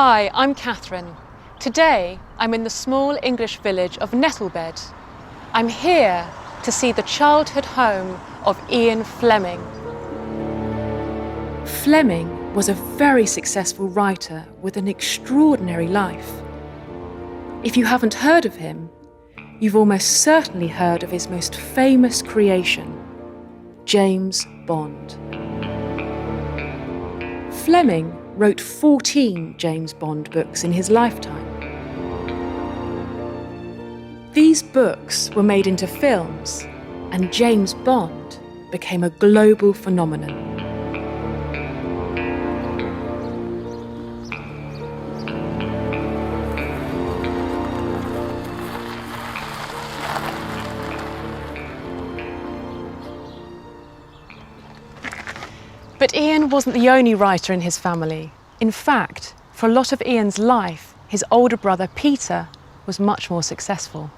Hi, I'm Catherine. Today, I'm in the small English village of Nettlebed. I'm here to see the childhood home of Ian Fleming. Fleming was a very successful writer with an extraordinary life. If you haven't heard of him, you've almost certainly heard of his most famous creation, James Bond. Fleming wrote 14 James Bond books in his lifetime. These books were made into films, and James Bond became a global phenomenon. But Ian wasn't the only writer in his family. In fact, for a lot of Ian's life, his older brother Peter was much more successful.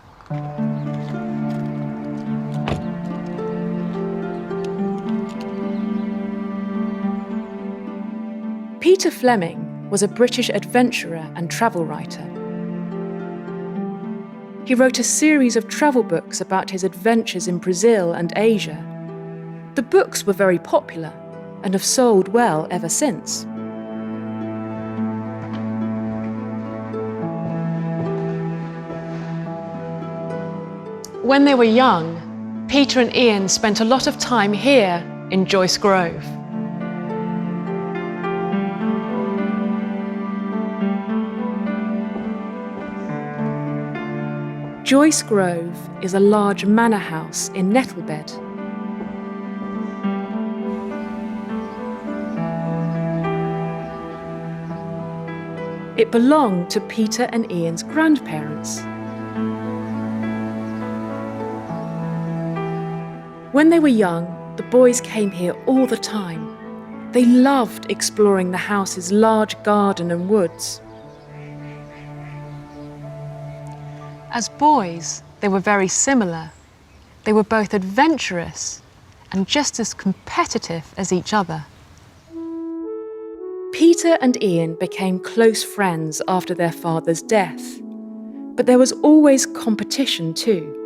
Peter Fleming was a British adventurer and travel writer. He wrote a series of travel books about his adventures in Brazil and Asia. The books were very popular and have sold well ever since. When they were young, Peter and Ian spent a lot of time here in Joyce Grove. Joyce Grove is a large manor house in Nettlebed. It belonged to Peter and Ian's grandparents. When they were young, the boys came here all the time. They loved exploring the house's large garden and woods. As boys, they were very similar. They were both adventurous and just as competitive as each other. Peter and Ian became close friends after their father's death, but there was always competition too.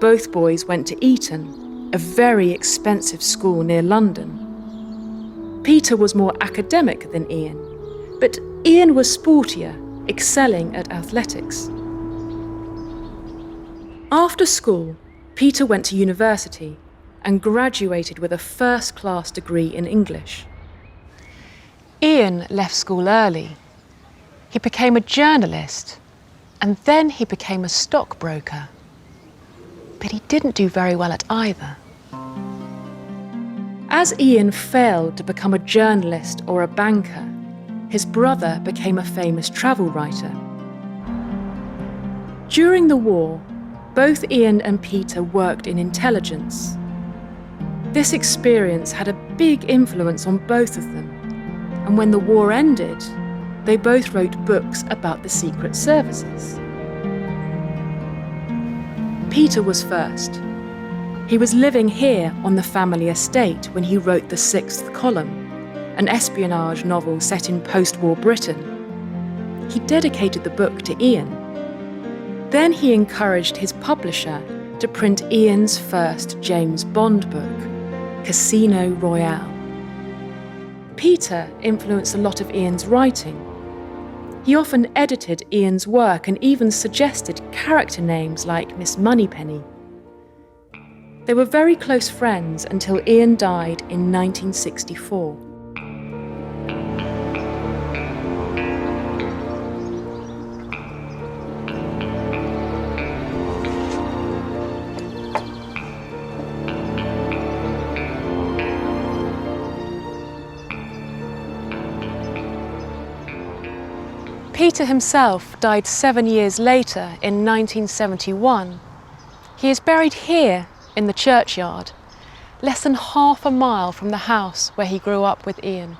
Both boys went to Eton, a very expensive school near London. Peter was more academic than Ian, but Ian was sportier, excelling at athletics. After school, Peter went to university and graduated with a first-class degree in English. Ian left school early. He became a journalist, and then he became a stockbroker. But he didn't do very well at either. As Ian failed to become a journalist or a banker, his brother became a famous travel writer. During the war, both Ian and Peter worked in intelligence. This experience had a big influence on both of them, and when the war ended, they both wrote books about the secret services. Peter was first. He was living here on the family estate when he wrote The Sixth Column, an espionage novel set in post-war Britain. He dedicated the book to Ian. Then he encouraged his publisher to print Ian's first James Bond book, Casino Royale. Peter influenced a lot of Ian's writing. He often edited Ian's work and even suggested character names like Miss Moneypenny. They were very close friends until Ian died in 1964. Peter himself died 7 years later in 1971. He is buried here in the churchyard, less than half a mile from the house where he grew up with Ian.